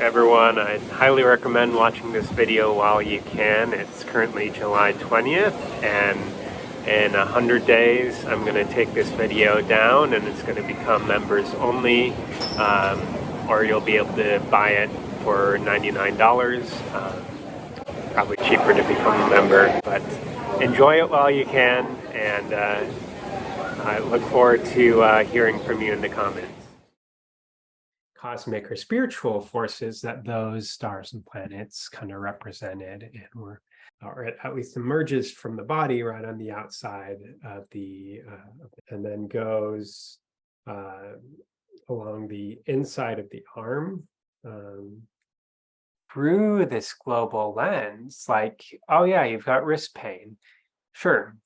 Everyone, I highly recommend watching this video while you can. It's currently July 20th, and in 100 days I'm going to take this video down and it's going to become members only, or you'll be able to buy it for $99. Probably cheaper to become a member, but enjoy it while you can, and I look forward to hearing from you in the comments. Cosmic or spiritual forces that those stars and planets kind of represented, or at least emerges from the body right on the outside of and then goes along the inside of the arm, through this global lens. Like, oh yeah, you've got wrist pain, sure,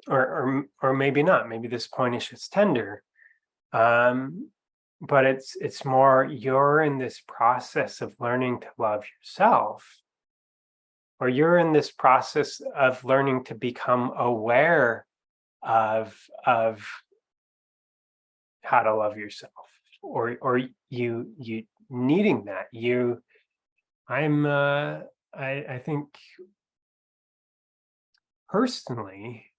or maybe not. Maybe this point is just tender. But it's more, you're in this process of learning to love yourself, or you're in this process of learning to become aware of how to love yourself, or you needing that. I think personally,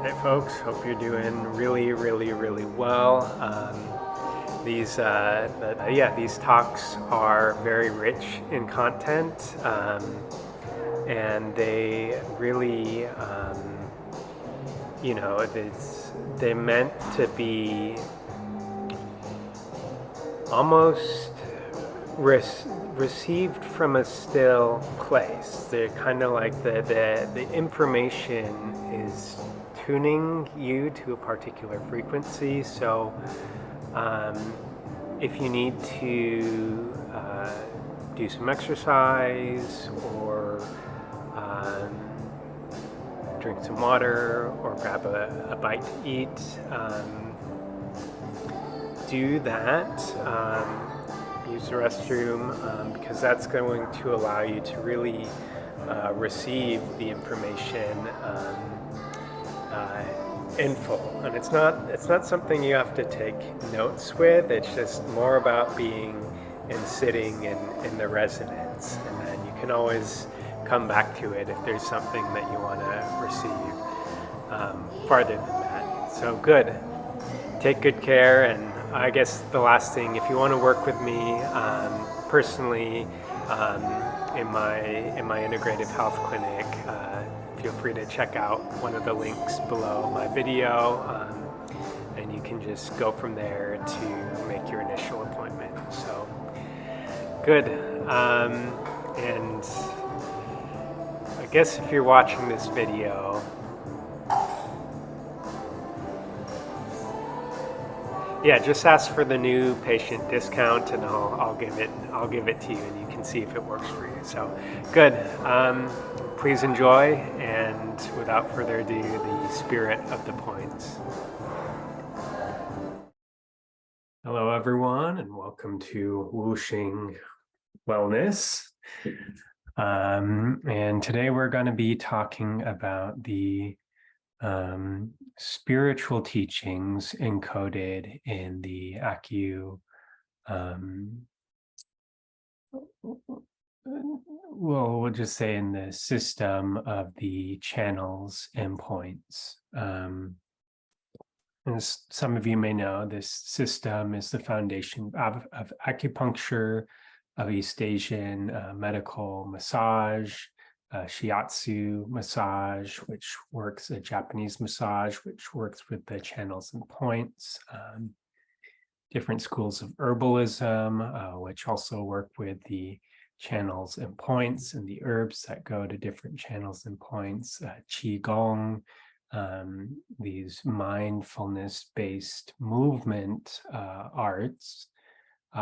Hey folks, hope you're doing really well. These talks are very rich in content, and they really, they're meant to be almost received from a still place. They're kind of like the information is tuning you to a particular frequency. So if you need to do some exercise, or drink some water, or grab a bite to eat, do that. Use the restroom, because that's going to allow you to really receive the information in full. And it's not something you have to take notes with. It's just more about being and sitting in the resonance, and then you can always come back to it if there's something that you want to receive farther than that. So good. Take good care. And I guess the last thing, if you want to work with me personally in my integrative health clinic, feel free to check out one of the links below my video, and you can just go from there to make your initial appointment. So good. And I guess if you're watching this video, yeah, just ask for the new patient discount, and I'll give it to you, and you can see if it works for you. So good. Please enjoy, and without further ado, the spirit of the points. Hello everyone, and welcome to Wuxing Wellness. And today we're going to be talking about the spiritual teachings encoded in the Akkyu, we'll just say in the system of the channels and points. As some of you may know, this system is the foundation of acupuncture, of East Asian medical massage, shiatsu massage, which works, a Japanese massage, which works with the channels and points, different schools of herbalism, which also work with the channels and points and the herbs that go to different channels and points, qigong, these mindfulness-based movement arts,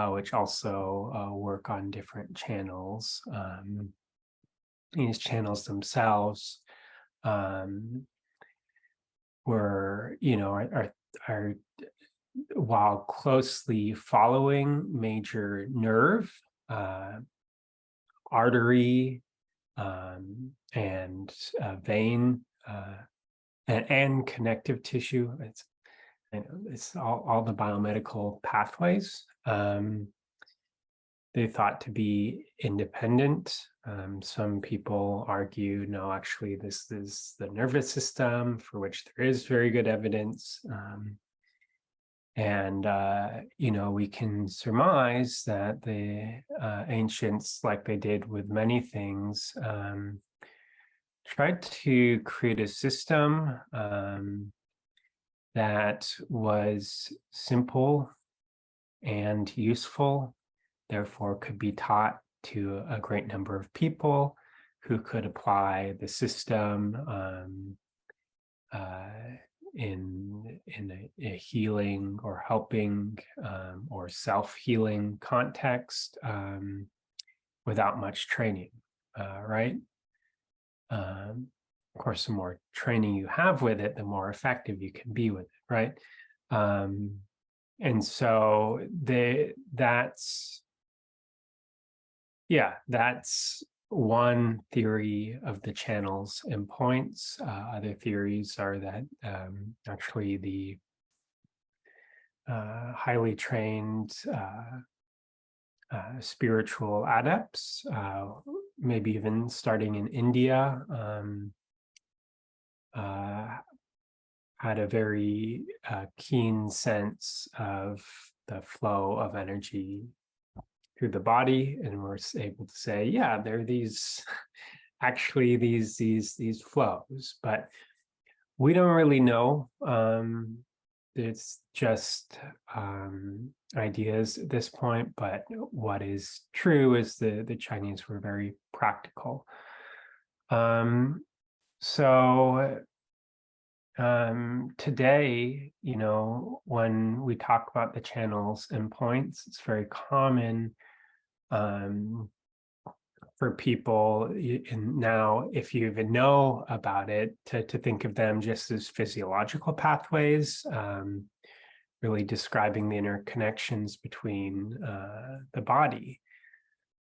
which also work on different channels. These channels themselves were, are while closely following major nerve, artery and vein and connective tissue. It's all the biomedical pathways. They're thought to be independent. Some people argue, no, actually, this is the nervous system, for which there is very good evidence. We can surmise that the ancients, like they did with many things, tried to create a system that was simple and useful, therefore could be taught to a great number of people who could apply the system in a healing or helping or self-healing context without much training, right? Of course, the more training you have with it, the more effective you can be with it, right? And so that's one theory of the channels and points. Other theories are that actually the highly trained spiritual adepts, maybe even starting in India, had a very keen sense of the flow of energy through the body, and we're able to say, yeah, there are these flows, but we don't really know. It's just ideas at this point, but what is true is the Chinese were very practical. Today, when we talk about the channels and points, it's very common for people, and now if you even know about it, to think of them just as physiological pathways, really describing the interconnections between the body.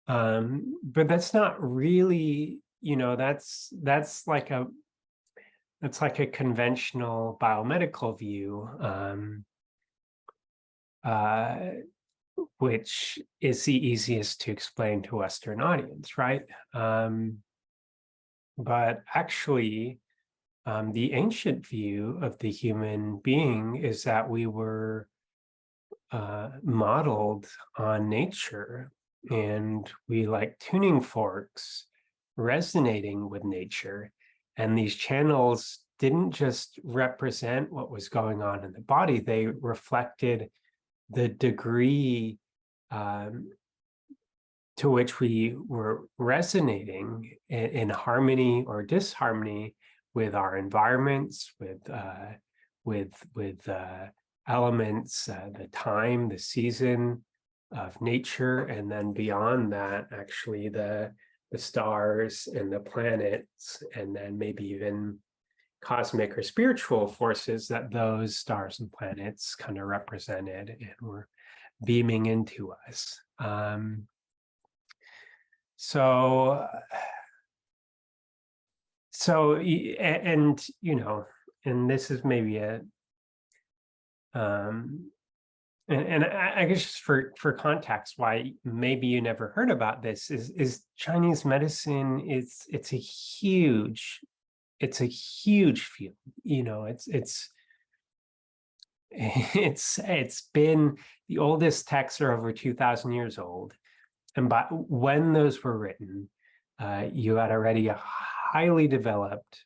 But that's not really, that's like a conventional biomedical view, which is the easiest to explain to a Western audience, right? But actually, the ancient view of the human being is that we were modeled on nature, and we like tuning forks resonating with nature. And these channels didn't just represent what was going on in the body, they reflected the degree to which we were resonating in harmony or disharmony with our environments, with elements, the time, the season of nature, and then beyond that, actually the stars and the planets, and then maybe even cosmic or spiritual forces that those stars and planets kind of represented and were beaming into us. And this is maybe and I guess just for context, why maybe you never heard about this is Chinese medicine. It's a huge field. It's been, the oldest texts are over 2,000 years old, and by when those were written, you had already a highly developed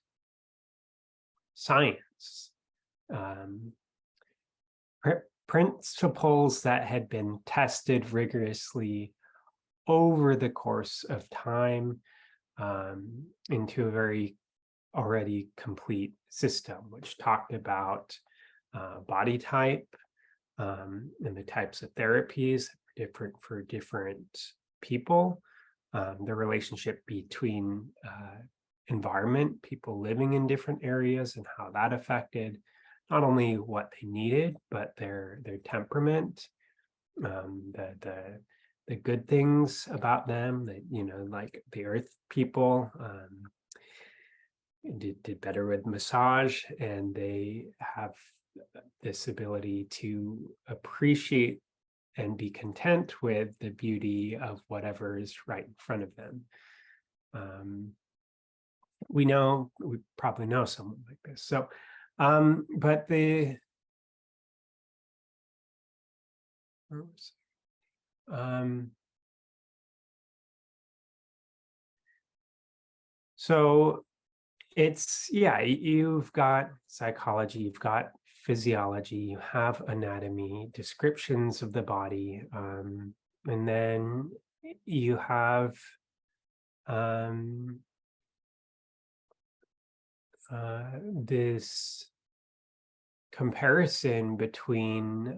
science, principles that had been tested rigorously over the course of time, into a very already complete system, which talked about body type and the types of therapies different for different people, the relationship between environment, people living in different areas, and how that affected not only what they needed, but their temperament, the the good things about them, that, like the earth people, did better with massage, and they have this ability to appreciate and be content with the beauty of whatever is right in front of them. Um, we probably know someone like this. So, but um, so it's, yeah, you've got psychology, you've got physiology, you have anatomy, descriptions of the body, and then you have um, this comparison between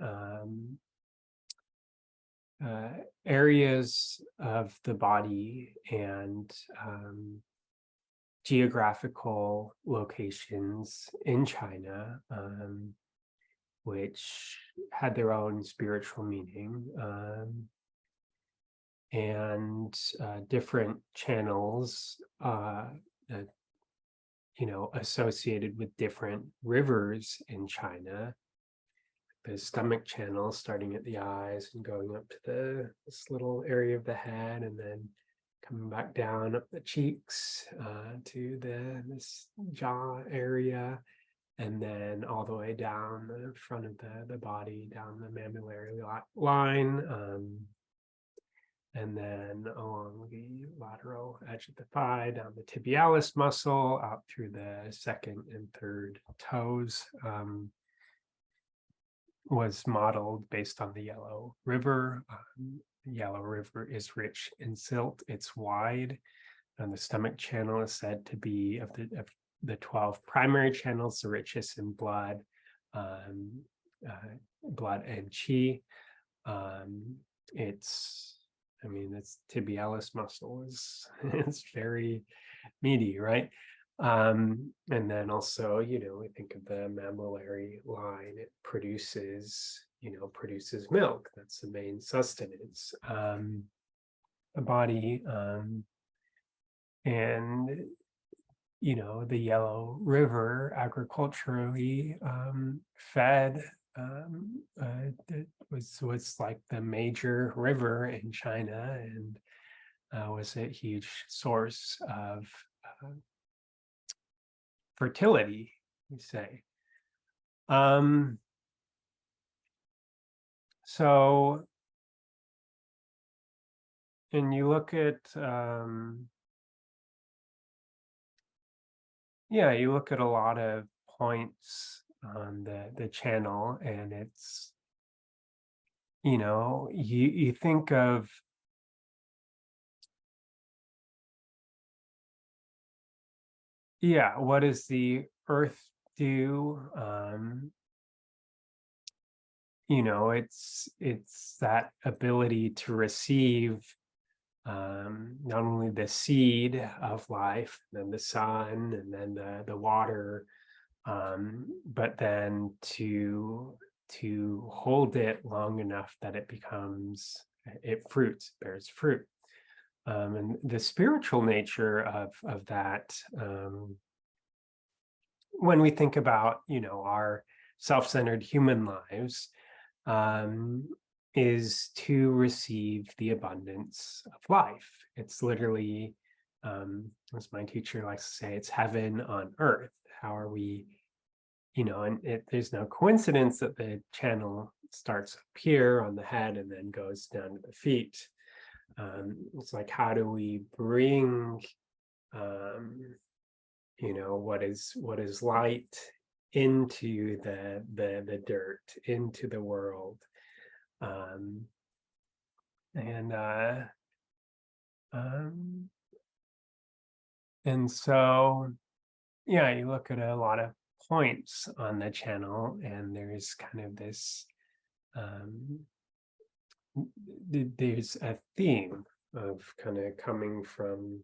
areas of the body and geographical locations in China, which had their own spiritual meaning, and different channels, associated with different rivers in China. The stomach channel starting at the eyes and going up to this little area of the head, and then coming back down up the cheeks to this jaw area, and then all the way down the front of the body, down the mammillary line, and then along the lateral edge of the thigh, down the tibialis muscle, out through the second and third toes. Was modeled based on the Yellow River. The Yellow River is rich in silt, it's wide, and the stomach channel is said to be, of the 12 primary channels, the richest in blood, blood and qi. Its tibialis muscle is it's very meaty, right? And then also, we think of the mammillary line. It produces milk. That's the main sustenance. The body, and the Yellow River agriculturally fed. It was like the major river in China, and was a huge source of fertility, you say. So, and you look at, you look at a lot of points on the channel, and it's, you think of, what does the earth do? It's that ability to receive not only the seed of life, and then the sun, and then the water, but then to hold it long enough that it bears fruit. And the spiritual nature of that, when we think about our self-centered human lives, is to receive the abundance of life. It's literally, as my teacher likes to say, it's heaven on earth. How are we, and there's no coincidence that the channel starts up here on the head and then goes down to the feet. It's like, how do we bring, what is light into the dirt, into the world, and so, you look at a lot of points on the channel, and there's kind of this, there's a theme of kind of coming from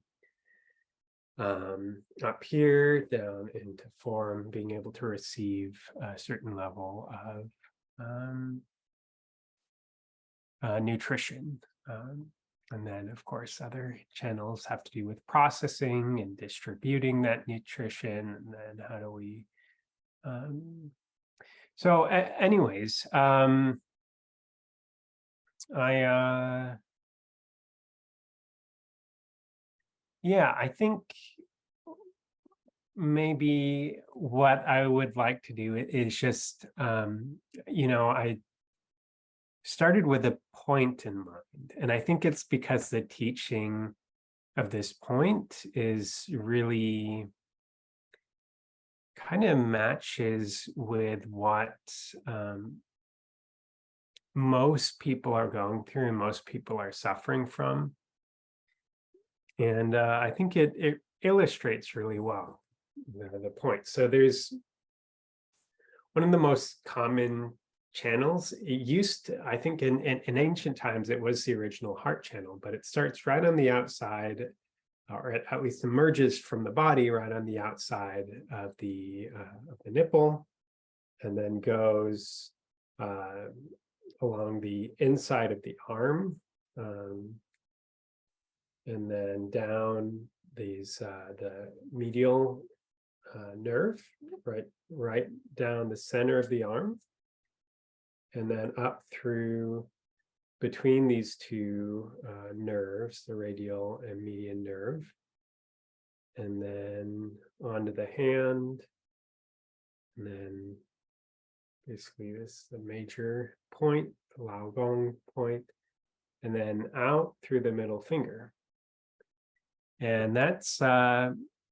up here down into form, being able to receive a certain level of nutrition, And then, of course, other channels have to do with processing and distributing that nutrition. And then how do we anyways, I think maybe what I would like to do is just, I started with a point in mind, and I think it's because the teaching of this point is really kind of matches with what most people are going through and most people are suffering from. And I think it illustrates really well the point. So there's one of the most common channels. It used to, I think in ancient times, it was the original heart channel, but it starts right on the outside, or it at least emerges from the body right on the outside of the nipple, and then goes along the inside of the arm, and then down these the medial nerve, right down the center of the arm, and then up through between these two nerves, the radial and median nerve, and then onto the hand, and then basically this the major point, the Laogong point, and then out through the middle finger. And that's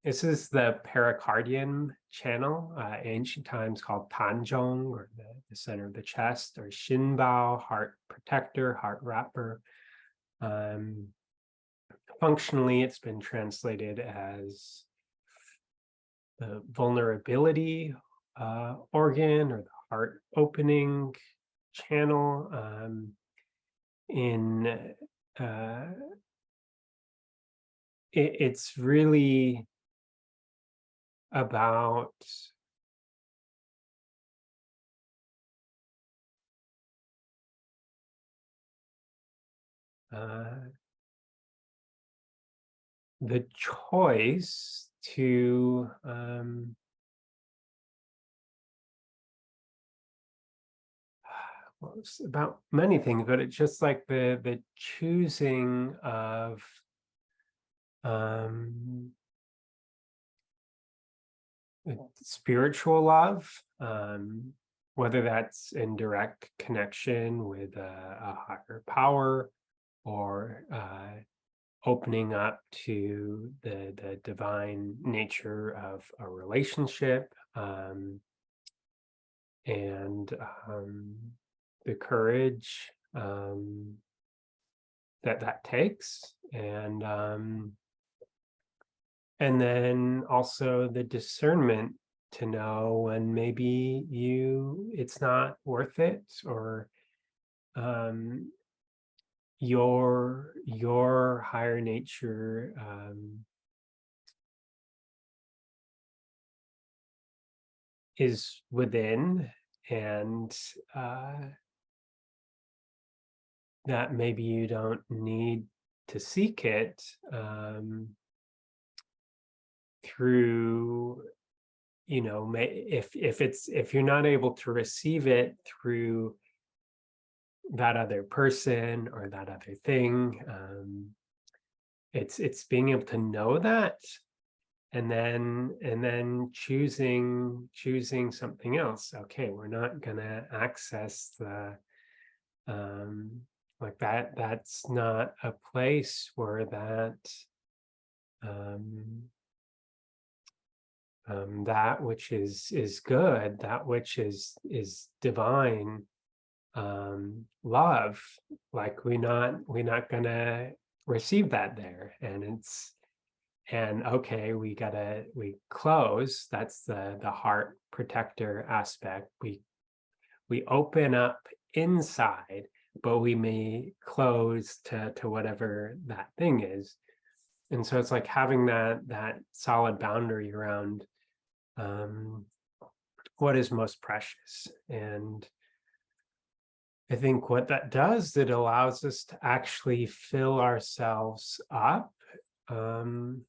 this is the pericardium channel, ancient times called Tanzhong, or the center of the chest, or Shinbao, heart protector, heart wrapper. Functionally, it's been translated as the vulnerability organ, or the heart opening channel. It's really about the choice to well, it's about many things, but it's just like the choosing of spiritual love, whether that's in direct connection with a higher power, or opening up to the divine nature of a relationship, and the courage that takes, and then also the discernment to know when maybe it's not worth it, or your higher nature is within, and that maybe you don't need to seek it through, if you're not able to receive it through that other person or that other thing, it's being able to know that, and then choosing something else. Okay, we're not gonna access the like that. That's not a place where that that which is good, that which is divine, love, like we're not gonna receive that there. And okay, we close. That's the heart protector aspect. We open up inside, but we may close to whatever that thing is. And so it's like having that solid boundary around what is most precious. And I think what that does, it allows us to actually fill ourselves up. Um,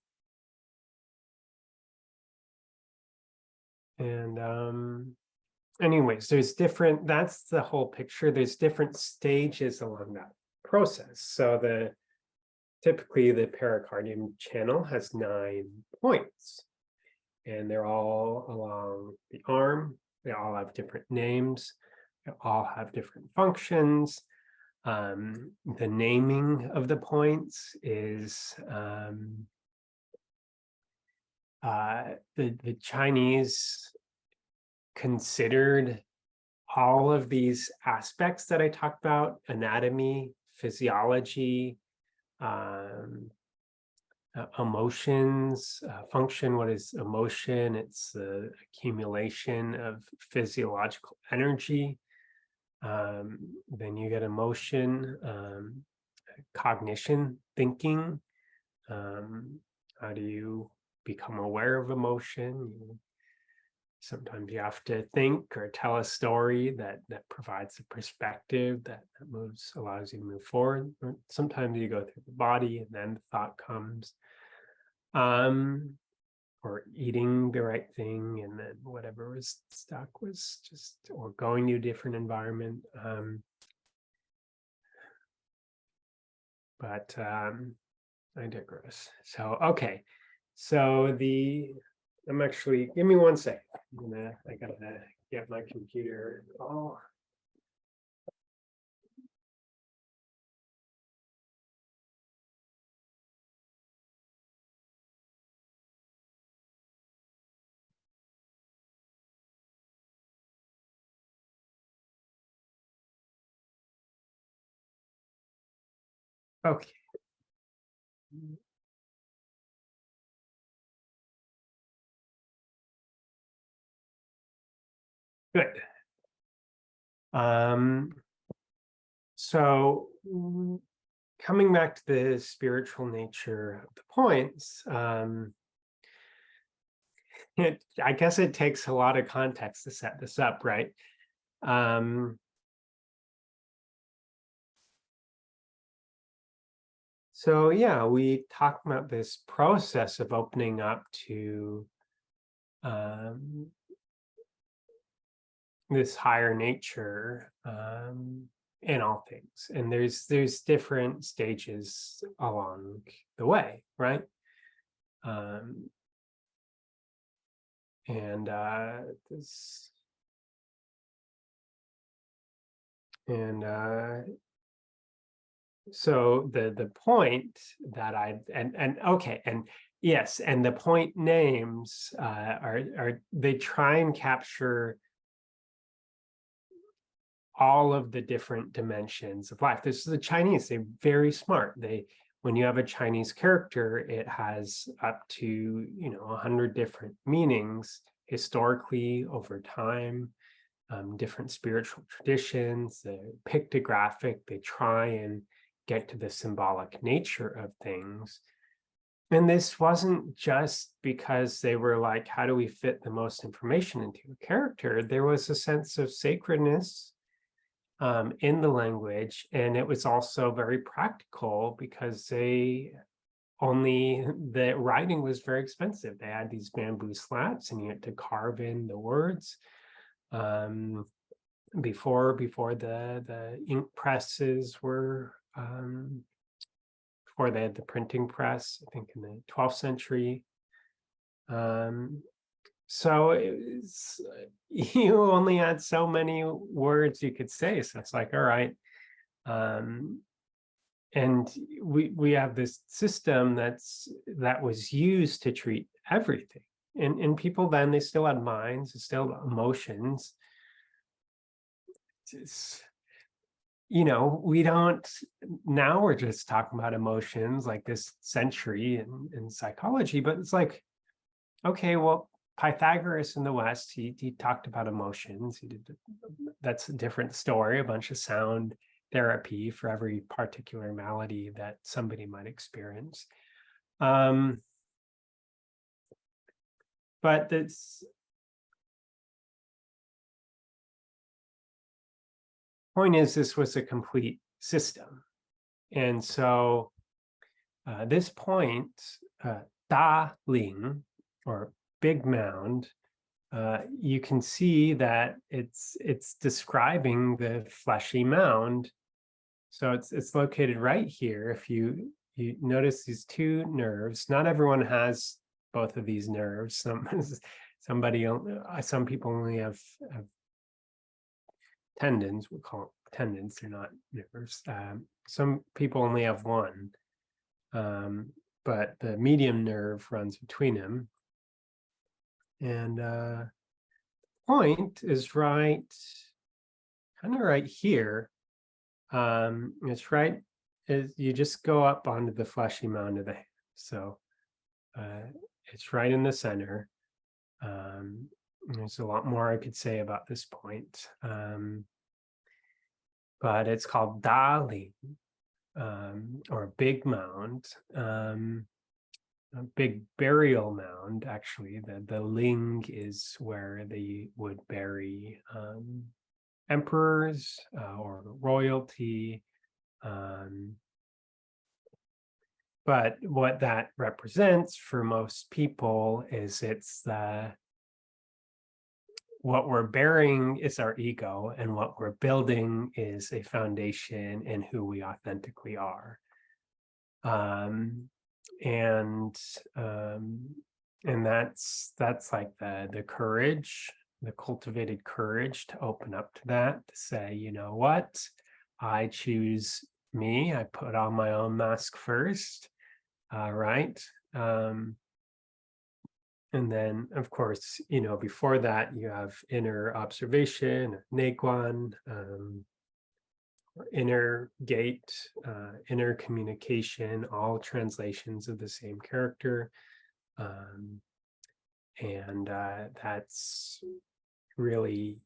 Anyways, there's different, that's the whole picture. There's different stages along that process. So typically the pericardium channel has 9 points, and they're all along the arm. They all have different names. They all have different functions. The naming of the points is the Chinese considered all of these aspects that I talked about: anatomy, physiology, emotions, function. What is emotion? It's the accumulation of physiological energy. Then you get emotion, cognition, thinking. How do you become aware of emotion? Sometimes you have to think or tell a story that provides a perspective that allows you to move forward. Or sometimes you go through the body and then the thought comes. Or eating the right thing, and then whatever was stuck was just, or going to a different environment. But I digress. So, okay. So I'm actually, give me one sec. I gotta get my computer. Oh. Okay. Good. So coming back to the spiritual nature of the points, I guess it takes a lot of context to set this up, right? So yeah, we talked about this process of opening up to this higher nature in all things, and there's different stages along the way, right? And this and so the point that okay, and yes, and the point names are they try and capture all of the different dimensions of life. This is the Chinese. They're very smart. When you have a Chinese character, it has up to 100 different meanings historically over time, different spiritual traditions, the pictographic. They try and get to the symbolic nature of things. And this wasn't just because they were like, how do we fit the most information into a character? There was a sense of sacredness in the language, and it was also very practical because the writing was very expensive. They had these bamboo slats, and you had to carve in the words. Before the ink presses were, before they had the printing press, I think in the 12th century. So you only had so many words you could say. So it's like, all right. And we have this system that was used to treat everything. And people then, they still had minds, still emotions. We don't, now we're just talking about emotions like this century in psychology, but it's like, okay, well, Pythagoras in the West, he talked about emotions. That's a different story, a bunch of sound therapy for every particular malady that somebody might experience. But point is, this was a complete system. And so this point, Da Ling, or big mound, you can see that it's describing the fleshy mound. So it's located right here. If you notice these two nerves, not everyone has both of these nerves. Some people only have tendons. We call them tendons. They're not nerves. Some people only have one, but the medium nerve runs between them. And point is right, kind of right here. It's right as you just go up onto the fleshy mound of the hand. So it's right in the center. There's a lot more I could say about this point, but it's called Da Ling, or big mound. A big burial mound, actually. The Ling is where they would bury emperors or royalty. But what that represents for most people is what we're burying is our ego, and what we're building is a foundation in who we authentically are. And that's like the courage, the cultivated courage to open up to that, to say, you know what, I choose me. I put on my own mask first, right? And then, of course, before that, you have inner observation, Neiguan, inner gate, inner communication, all translations of the same character. And that's really,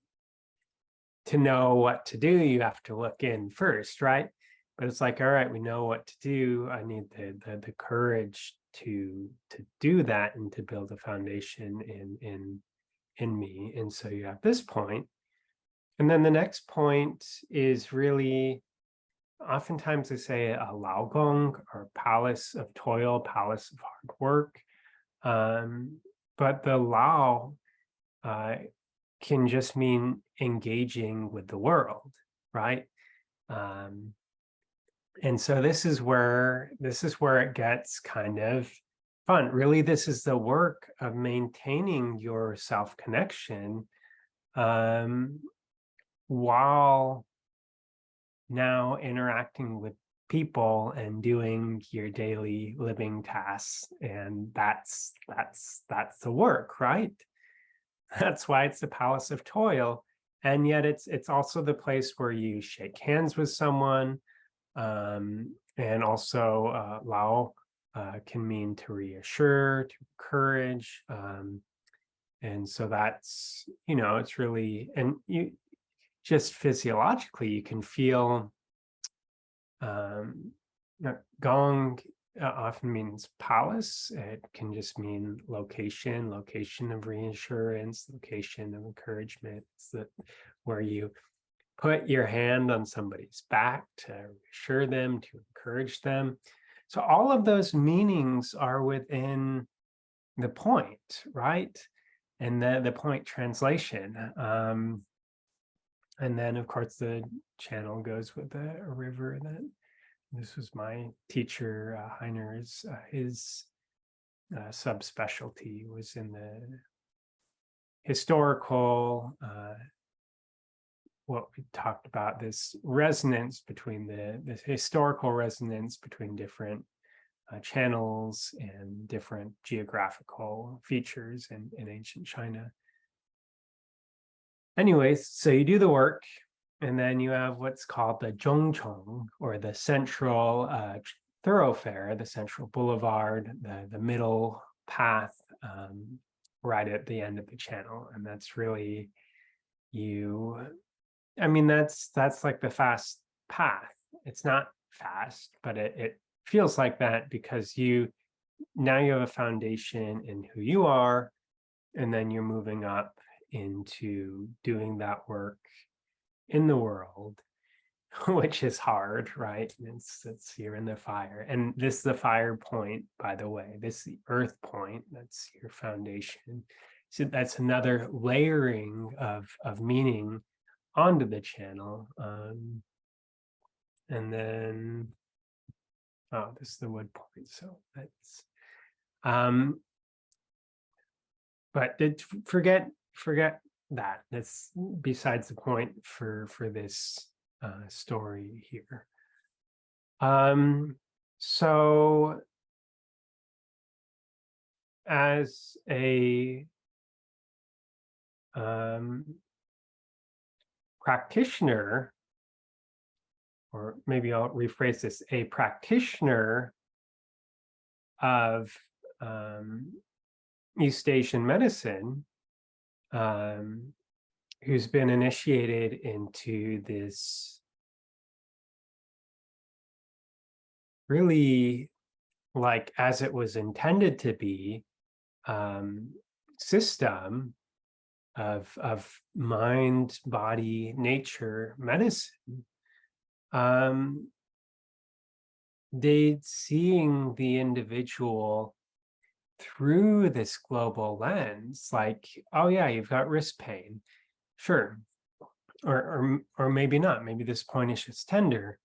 to know what to do, you have to look in first, right? But it's like, all right, we know what to do. I need the courage to do that and to build a foundation in me. And so you have this point. And then the next point is really, oftentimes they say a Laogong, or palace of toil, palace of hard work. But the Lao can just mean engaging with the world, right? And so this is where it gets kind of fun. Really, this is the work of maintaining your self-connection, while now interacting with people and doing your daily living tasks. And that's the work, right? That's why it's the palace of toil. And yet it's also the place where you shake hands with someone. And also Lao can mean to reassure, to encourage. And so that's, it's really, and you just physiologically, you can feel Gong often means palace. It can just mean location of reassurance, location of encouragement. It's where you put your hand on somebody's back to reassure them, to encourage them. So all of those meanings are within the point, right? And the point translation. And then, of course, the channel goes with a river. That this was my teacher, Heiner's, his subspecialty was in the historical, what we talked about, this resonance between this historical resonance between different channels and different geographical features in ancient China. Anyways, so you do the work, and then you have what's called the Zhongchong, or the central thoroughfare, the central boulevard, the middle path, right at the end of the channel. And that's really that's like the fast path. It's not fast, but it feels like that, because now you have a foundation in who you are, and then you're moving up into doing that work in the world. which is hard, right? It's you're in the fire, and this is the fire point, by the way. This is the earth point. That's your foundation. So that's another layering of meaning onto the channel. And then, oh, this is the wood point. So that's, but forget that. That's besides the point for this story here. So as a practitioner, or maybe I'll rephrase this, a practitioner of East Asian medicine, who's been initiated into this really, like, as it was intended to be, system of mind, body, nature medicine, they seeing the individual through this global lens, like, oh yeah, you've got wrist pain, sure, or maybe not. Maybe this point is just tender,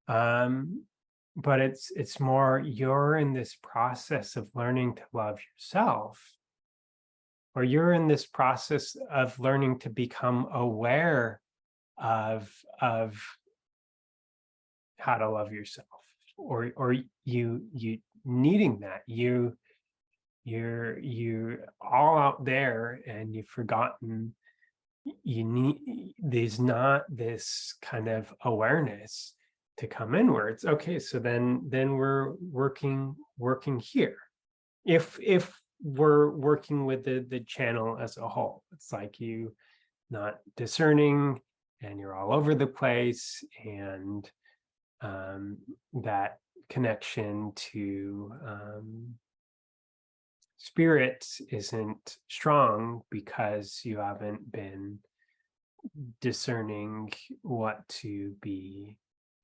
but it's more you're in this process of learning to love yourself, or you're in this process of learning to become aware of how to love yourself, or you needing that, you're all out there and you've forgotten you need, there's not this kind of awareness to come inwards. Okay, so then we're working here. If we're working with the channel as a whole, it's like you not discerning and you're all over the place, and that connection to spirit isn't strong because you haven't been discerning what to be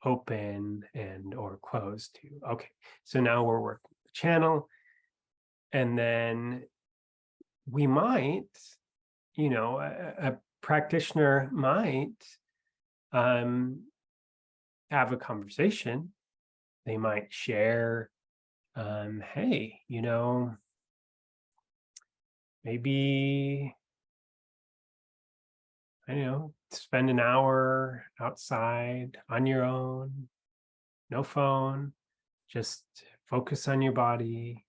open and or closed to. Okay, so now we're working the channel, and then we might, a practitioner might have a conversation. They might share, hey, maybe, I don't know, spend an hour outside on your own, no phone, just focus on your body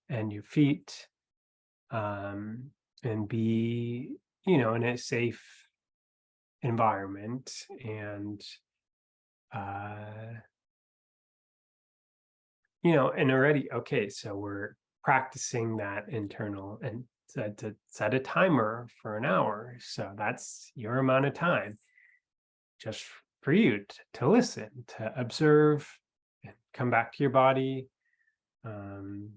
and your feet, and be, in a safe environment. And and already, okay, so we're practicing that internal, and to set a timer for an hour. So that's your amount of time just for you to listen, to observe, and come back to your body. And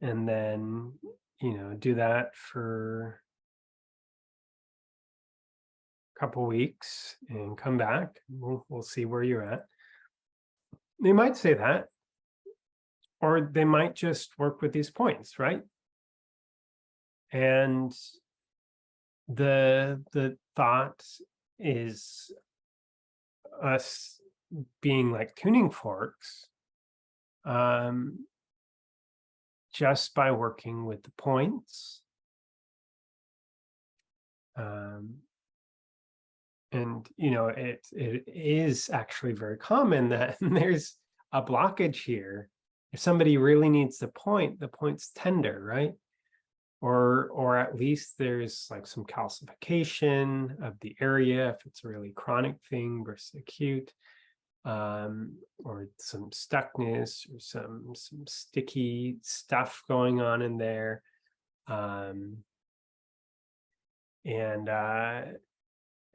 then, do that for a couple weeks and come back. We'll see where you're at. They might say that, or they might just work with these points, right? And the thought is us being like tuning forks, just by working with the points. And it is actually very common that there's a blockage here. If somebody really needs the point's tender, right? Or at least there's like some calcification of the area, if it's a really chronic thing versus acute, or some stuckness or some sticky stuff going on in there.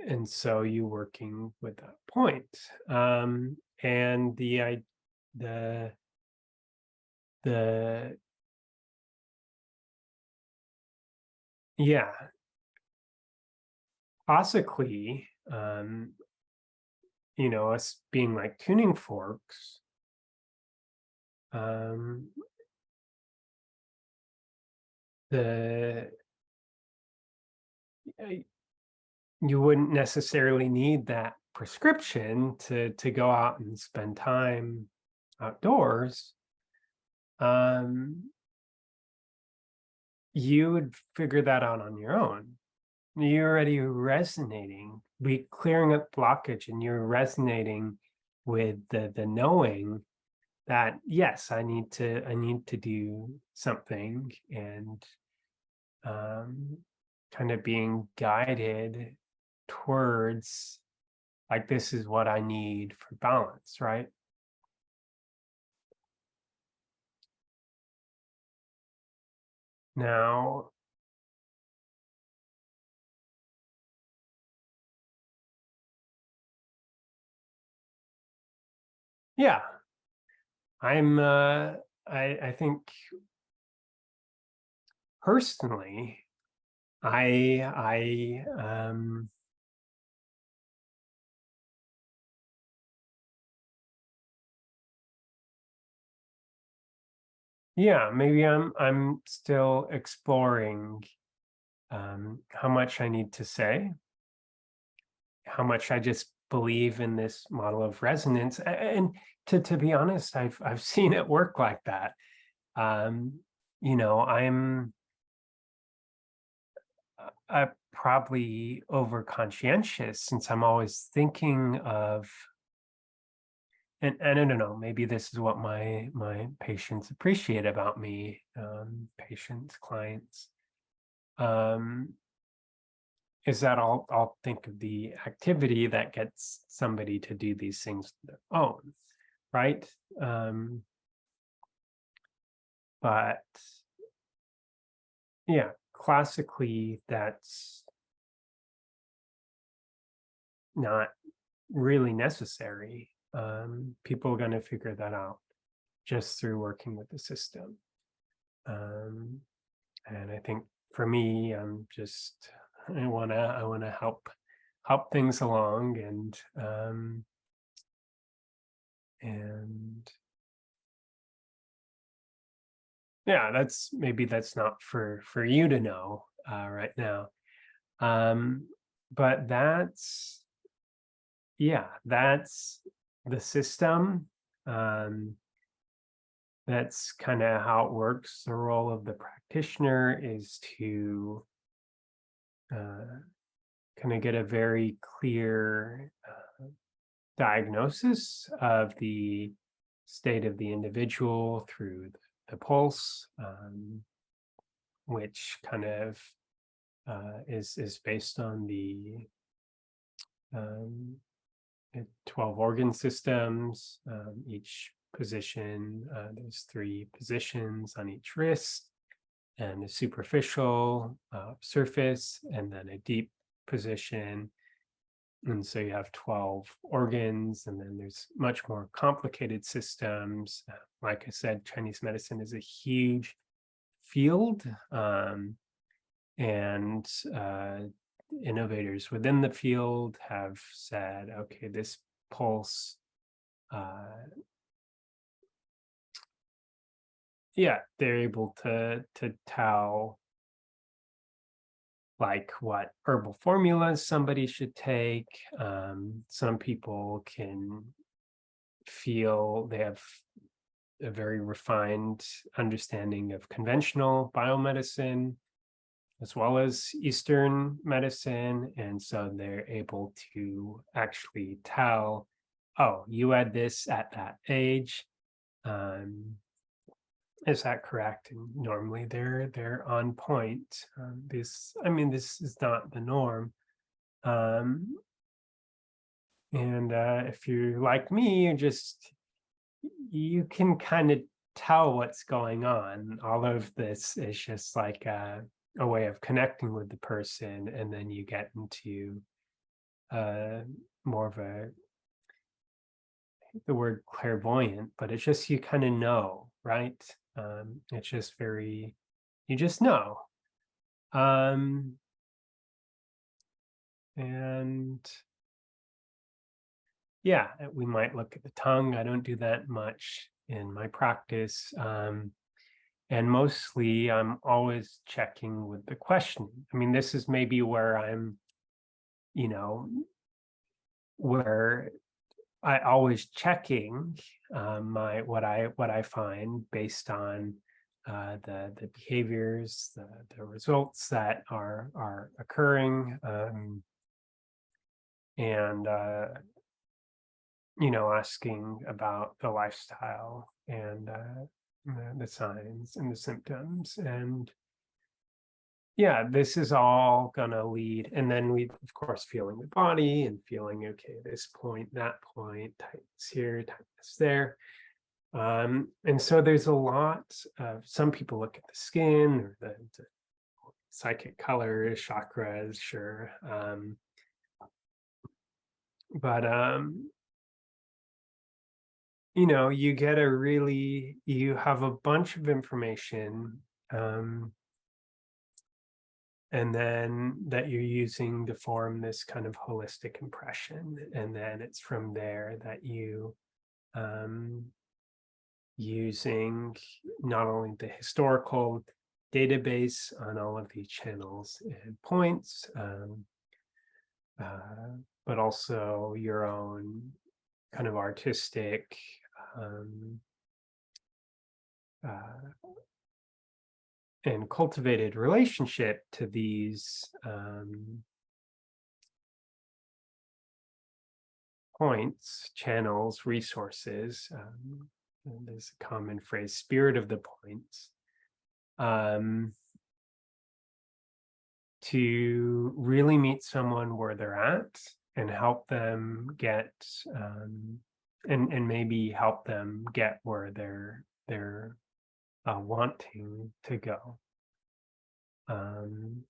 And so you working with that point, and the yeah, possibly, us being like tuning forks, um, the you wouldn't necessarily need that prescription to go out and spend time outdoors. Um, you would figure that out on your own. You're already resonating, be clearing up blockage, and you're resonating with the knowing that yes, I need to do something, and um, kind of being guided towards like this is what I need for balance, right? Now, yeah, I'm I think personally I yeah, maybe I'm still exploring how much I need to say, how much I just believe in this model of resonance. And to be honest, I've seen it work like that. Um, I'm probably over conscientious since I'm always thinking of, and I don't know, maybe this is what my patients appreciate about me, patients, clients, um, is that I'll think of the activity that gets somebody to do these things on their own, right? Um, but yeah, classically, that's not really necessary. People are going to figure that out just through working with the system. Um, and I think for me, I wanna help things along, and yeah, that's not for you to know right now. Um, but that's the system. Um, that's kind of how it works. The role of the practitioner is to kind of get a very clear diagnosis of the state of the individual through the pulse, which kind of is based on the um, 12 organ systems. Each position, there's 3 positions on each wrist, and a superficial surface, and then a deep position. And so you have 12 organs, and then there's much more complicated systems. Like I said, Chinese medicine is a huge field, and innovators within the field have said, okay, this pulse, yeah, they're able to tell like what herbal formulas somebody should take. Some people can feel they have a very refined understanding of conventional biomedicine as well as Eastern medicine. And so they're able to actually tell, oh, you had this at that age. Um, is that correct? And normally they're on point. This is not the norm. Um, and if you're like me, you can kind of tell what's going on. All of this is just like a way of connecting with the person, and then you get into uh, more of the word clairvoyant, but it's just you kind of know, right? It's just very, you just know. Um, and yeah, we might look at the tongue. I don't do that much in my practice. And mostly I'm always checking with the question. I mean, this is maybe where I'm, you know, where I always checking my what I find based on the behaviors, the results that are occurring, and asking about the lifestyle and the signs and the symptoms. And yeah, this is all gonna lead, and then we, of course, feeling the body and feeling, okay, this point, that point, tightness here, tightness there. And so there's a lot of, some people look at the skin or the psychic colors, chakras, sure. But you have a bunch of information, and then that you're using to form this kind of holistic impression. And then it's from there that you using not only the historical database on all of these channels and points, but also your own kind of artistic and cultivated relationship to these points, channels, resources. There's a common phrase, spirit of the points, to really meet someone where they're at and help them get, and maybe help them get where they're wanting to go. And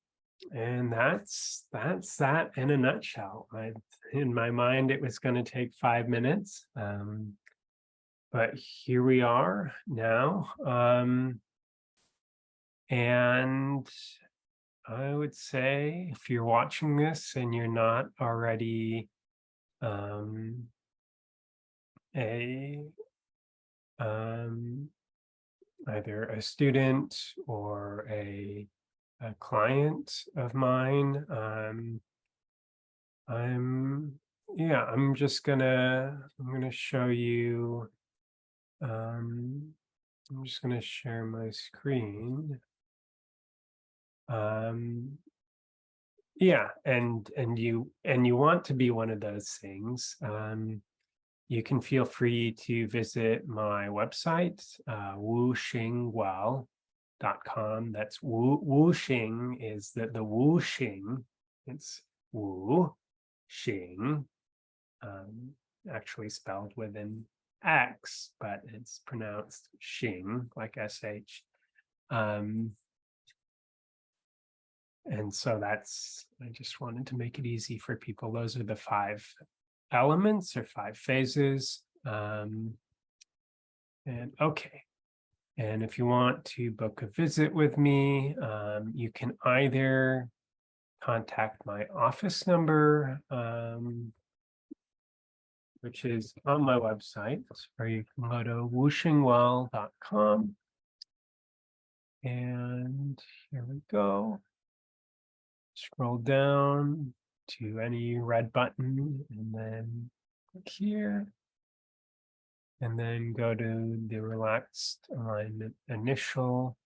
that's that in a nutshell. In my mind, it was going to take 5 minutes, but here we are now. And I would say, if you're watching this and you're not already either a student or a client of mine, I'm gonna show you. I'm just gonna share my screen. Yeah, and you want to be one of those things. You can feel free to visit my website, wuxingwell.com. That's Wuxing is the Wuxing. It's Wu Xing, actually spelled with an X, but it's pronounced Xing, like SH. And so I just wanted to make it easy for people. Those are the 5 elements or 5 phases. And okay. And if you want to book a visit with me, you can either contact my office number, which is on my website, or you can go to wuxingwell.com. And here we go. Scroll down to any red button and then click here. And then go to the relaxed alignment initial.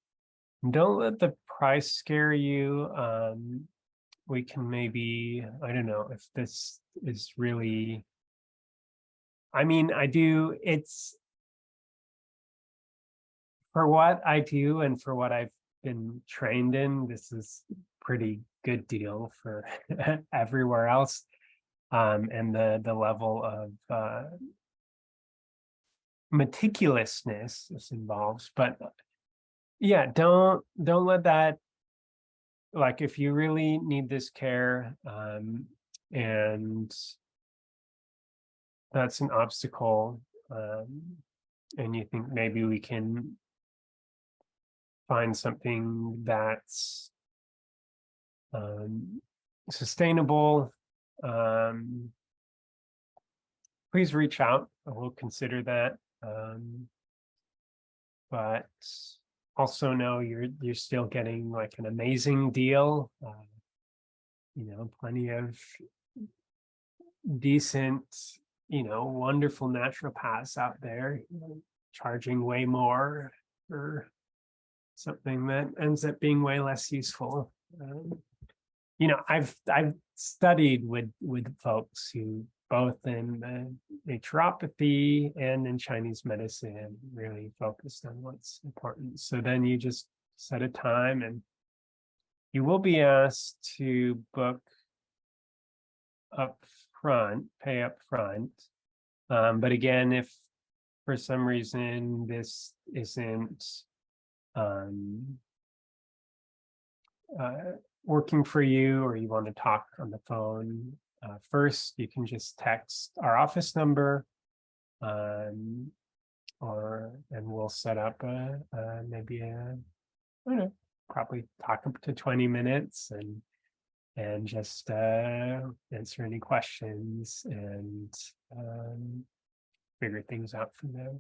And don't let the price scare you. We can maybe, I don't know if this is really, I mean, it's for what I do and for what I've been trained in, this is pretty good deal for everywhere else. And the level of meticulousness this involves, but yeah, don't let that, like, if you really need this care, and that's an obstacle, and you think maybe we can find something that's sustainable, please reach out. We'll consider that. But also know you're still getting like an amazing deal. Plenty of decent, wonderful naturopaths out there, charging way more for something that ends up being way less useful. I've studied with folks who both in naturopathy and in Chinese medicine really focused on what's important. So then you just set a time and you will be asked to book up front, pay up front. But again, if for some reason this isn't working for you, or you want to talk on the phone, first you can just text our office number, and we'll set up maybe I don't know, probably talk up to 20 minutes and just answer any questions and figure things out from there.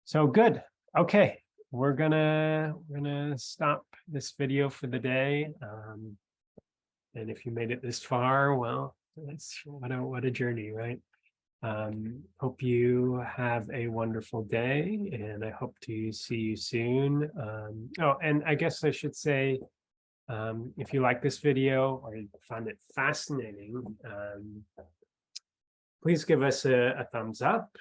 So good. Okay, we're gonna stop this video for the day. And if you made it this far, well, that's what a journey, right? Hope you have a wonderful day, and I hope to see you soon. Oh, and I guess I should say, if you like this video or you found it fascinating, please give us a thumbs up.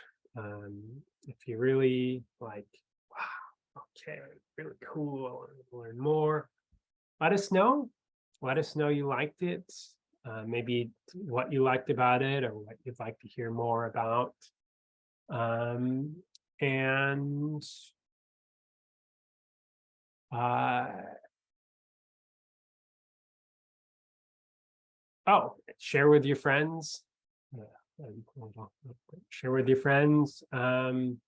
If you really like, wow, okay, really cool, learn more, let us know. Let us know you liked it, maybe what you liked about it or what you'd like to hear more about. And oh, share with your friends. Share with your friends. And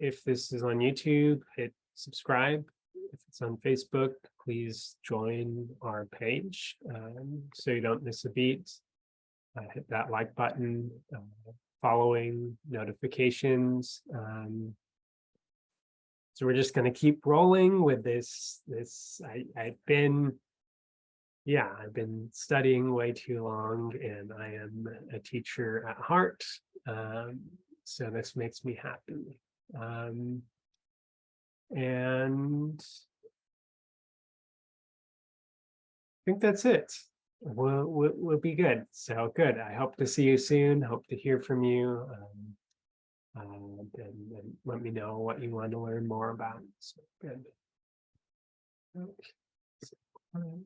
if this is on YouTube, hit subscribe. If it's on Facebook, please join our page so you don't miss a beat. Hit that like button, following notifications. So we're just going to keep rolling with this. I've been studying way too long, and I am a teacher at heart. So this makes me happy. And I think that's it. We'll be good. So good. I hope to see you soon. Hope to hear from you. And let me know what you want to learn more about. So good. Okay.